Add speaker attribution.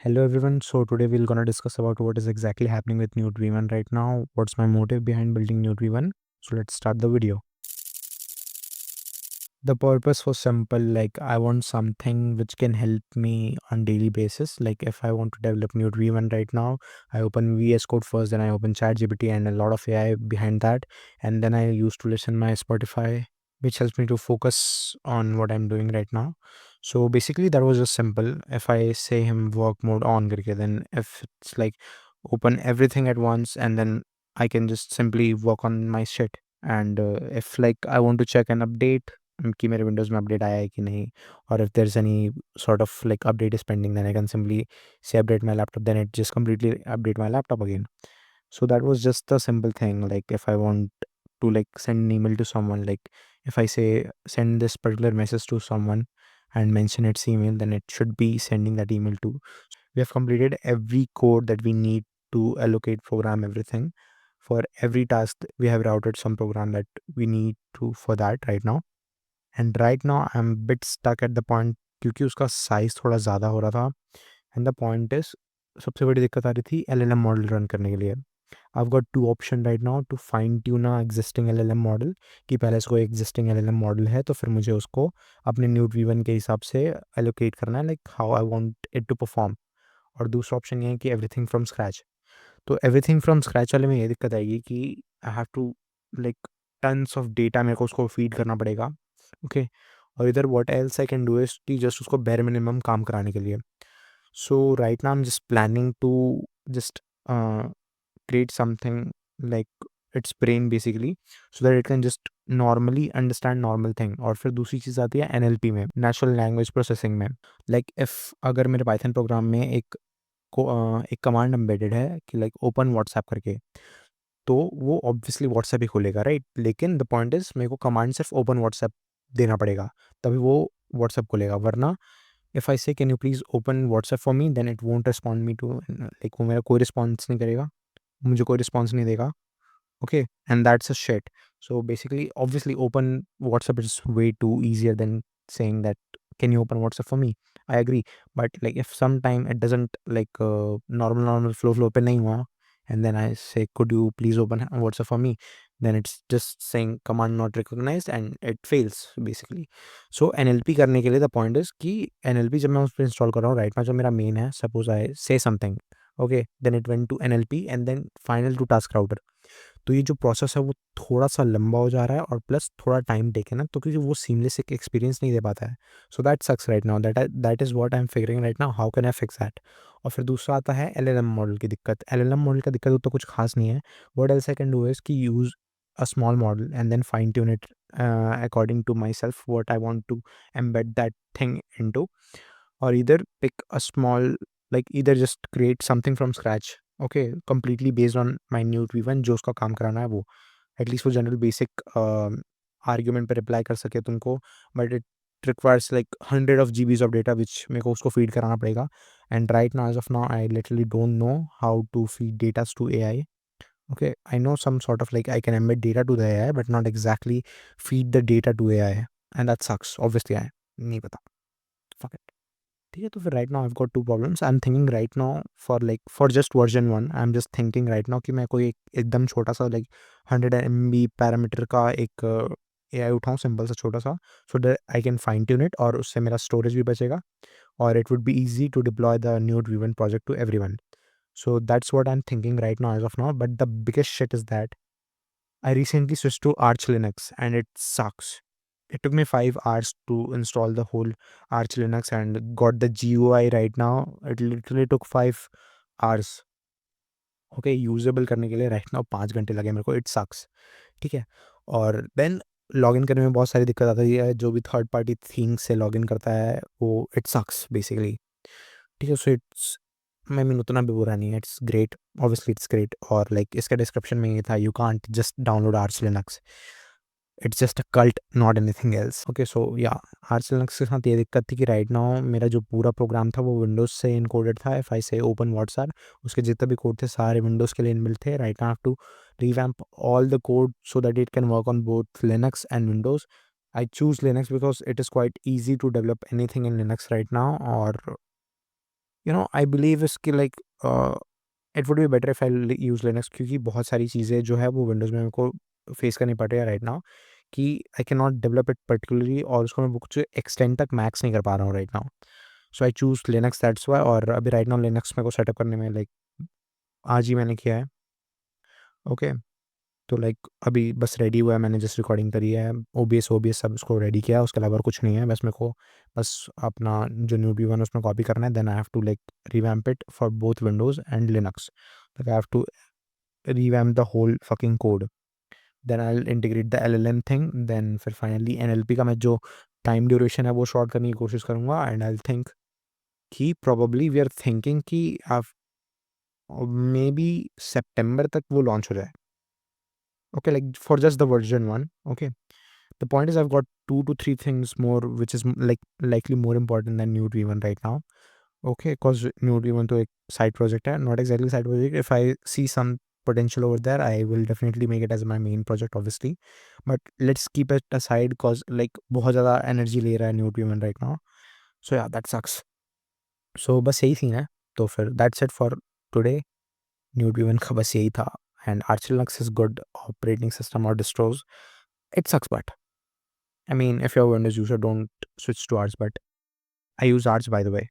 Speaker 1: Hello everyone. So today we're gonna discuss about what is exactly happening with Node V1 right now. What's my motive behind building Node V1? So let's start the video. The purpose was simple, like I want something which can help me on daily basis. Like if I want to develop Node V1 right now, I open VS Code first, then I open ChatGPT and a lot of AI behind that, and then I used to listen my Spotify, which helps me to focus on what I'm doing right now. So basically that was just simple. If I say him work mode on करके, then if it's like open everything at once and then I can just simply work on my shit. And if like I want to check an update कि मेरे Windows में update आया है कि नहीं, और if there's any sort of like update is pending, then I can simply say update my laptop, then it just completely update my laptop again. So that was just a simple thing. Like if I want to like send an email to someone, like if I say send this particular message to someone and mention its email, then it should be sending that email to. We have completed every code that we need to allocate, program everything. For every task we have routed some program that we need to for that right now. And right now I am bit stuck at the point, क्योंकि उसका size थोड़ा ज़्यादा हो रहा था। And the point is, सबसे बड़ी दिक्कत आ रही थी एलएलएम मॉडल रन करने के लिए। I have got two option right now to fine tune a existing LLM model, कि पहले इसको एग्जिस्टिंग एलएलएम मॉडल है तो फिर मुझे उसको अपने न्यूट वी1 के हिसाब से एलोकेट करना है, like how I want it to perform. और दूसरा ऑप्शन ये है कि एवरीथिंग फ्रॉम स्क्रैच। तो एवरीथिंग फ्रॉम स्क्रैच वाले में ये दिक्कत आएगी कि I have to like tons of data मेरे को उसको फीड करना पड़ेगा। ओके, और इधर what else I can do is कि जस्ट उसको बेर मिनिमम काम कराने के लिए। So right now I am just planning to just create something like its brain basically, so that it can just normally understand normal thing। और फिर दूसरी चीज़ आती है एनएलपी में, नेचुरल लैंग्वेज प्रोसेसिंग में। लाइक इफ़ अगर मेरे पाइथन प्रोग्राम में एक कमांड एम्बेडेड है कि लाइक ओपन व्हाट्सएप करके, तो वो ऑब्वियसली व्हाट्सएप ही खोलेगा, राइट। लेकिन द पॉइंट इज मेरे को कमांड सिर्फ ओपन व्हाट्सएप देना पड़ेगा, तभी वो व्हाट्सएप खोलेगा। वरना if I say can you please open WhatsApp for me, then it won't respond me to, like वो मेरा कोई रिस्पॉन्स नहीं करेगा, मुझे कोई रिस्पॉन्स नहीं देगा। Okay, and that's a shit. So basically, obviously, open WhatsApp is way too easier than saying that can you open WhatsApp for me. I agree, but like if sometime it doesn't like normal flow पे नहीं हुआ, and then I say could you please open WhatsApp for me, then it's just saying command not recognized and it fails basically. So NLP करने के लिए the point is कि NLP जब मैं उस पर इंस्टॉल कर रहा हूँ राइट now, जो मेरा मेन है, suppose I say something, okay, then it went to NLP and then final to task router. तो ये जो प्रोसेस है वो थोड़ा-सा लंबा हो जा रहा है और प्लस थोड़ा टाइम टेकन है, तो क्योंकि वो सीमलेस एक एक्सपीरियंस नहीं दे पाता है। So that sucks right now, that is what I am figuring right now, how can I fix that. और फिर दूसरा आता है एलएलएम मॉडल की दिक्कत। एलएलएम मॉडल का दिक्कत तो कुछ खास नहीं है। What else I can do is कि use a small model and then fine tune it according to my self what I want to embed that thing into. or either pick a small, like either just create something from scratch, okay, completely based on my new v1 जो उसका काम कराना है वो, at least वो general basic argument पे reply कर सके तुमको। But it requires like 100 of GBs of data which मेरे को उसको फीड कराना पड़ेगा। And right now as of now I literally don't know how to feed datas to AI। Okay, I know some sort of like I can embed data to the AI, but not exactly feed the data to AI, and that sucks obviously। I नहीं पता, fuck it। ठीक है, तो फिर right now I have got two problems. I am thinking right now for like for just version 1, I am just thinking right now कि मैं कोई एकदम छोटा सा लाइक 100 MB पैरामीटर का एक AI उठाऊँ, सिंपल सा छोटा सा, so that I can fine tune it और उससे मेरा स्टोरेज भी बचेगा और it would be easy to deploy the new driven project to everyone. So that's what I'm thinking right now as of now. But the biggest shit is that I recently switched to Arch Linux and it sucks. It took me 5 hours to install the whole Arch Linux and got the GUI right now. It literally took 5 hours. Okay, usable करने के लिए right now 5 घंटे लगे मेरे को। It sucks, ठीक है। और देन लॉगिन करने में बहुत सारी दिक्कत आती है। जो भी थर्ड पार्टी थिंग्स से लॉगिन करता है वो इट सक्स बेसिकली, ठीक है। सो इट्स, मैं मीन उतना भी बुरा नहीं है, it's great, obviously it's great. और लाइक इसका डिस्क्रिप्शन में ये था, you can't just download Arch Linux, it's just a cult not anything else. Okay, so या आर्च लिनक्स के साथ ये दिक्कत थी कि राइट नाउ मेरा जो पूरा प्रोग्राम था वो विंडोज़ से इनकोडेड था। इफ़ आई से ओपन व्हाट्सएप, उसके जितने भी कोड थे सारे विंडोज़ के लिए इनबिल्ट थे। Right now I have to revamp all the code so that it can work on both Linux and Windows। I choose Linux because it is quite easy to develop anything in Linux right now। और I believe इसकी like it would be better if I use Linux, क्योंकि बहुत सारी चीज़ें जो है वो Windows में मेरे को फेस करनी पड़ रही है राइट नाउ, कि I can not develop it particularly, और उसको मैं कुछ एक्सटेंड तक मैक्स नहीं कर पा रहा हूँ right now. So I choose Linux, that's why. और अभी राइट नाउ लिनक्स मेरे को सेटअप करने में लाइक आज ही मैंने किया है। ओके, तो लाइक अभी बस रेडी हुआ है, मैंने जस्ट रिकॉर्डिंग करी है, ओबीएस सब उसको रेडी किया है, उसके अलावा और कुछ नहीं है। बस मेरे को बस अपना जो न्यूबी वन उसमें कॉपी करना है, then I have to like revamp it for both Windows and Linux. Like I have to revamp the whole fucking code, then I will integrate the LLM thing, then फिर finally NLP का मैं जो time duration है वो short करने की कोशिश करूँगा। एंड आई विल थिंक कि प्रोबेबली वी आर थिंकिंग कि आप मे बी सितंबर तक वो लॉन्च हो जाए। Okay, like for just the version 1। Okay, the point is I've got 2 to 3 things more which is like likely more important than Node v1 right now. Okay, because Node v1 to a side project hai, not exactly side project. If I see some potential over there, I will definitely make it as my main project obviously, but let's keep it aside because like बहुत ज़्यादा energy ले रहा है Node v1 right now. So yeah, that sucks. So बस यही scene है। तो फिर that's it for today. Node v1 का बस यही था। And Arch Linux is good operating system or distros. It sucks, but I mean, if you're a Windows user, don't switch to Arch, but I use Arch by the way.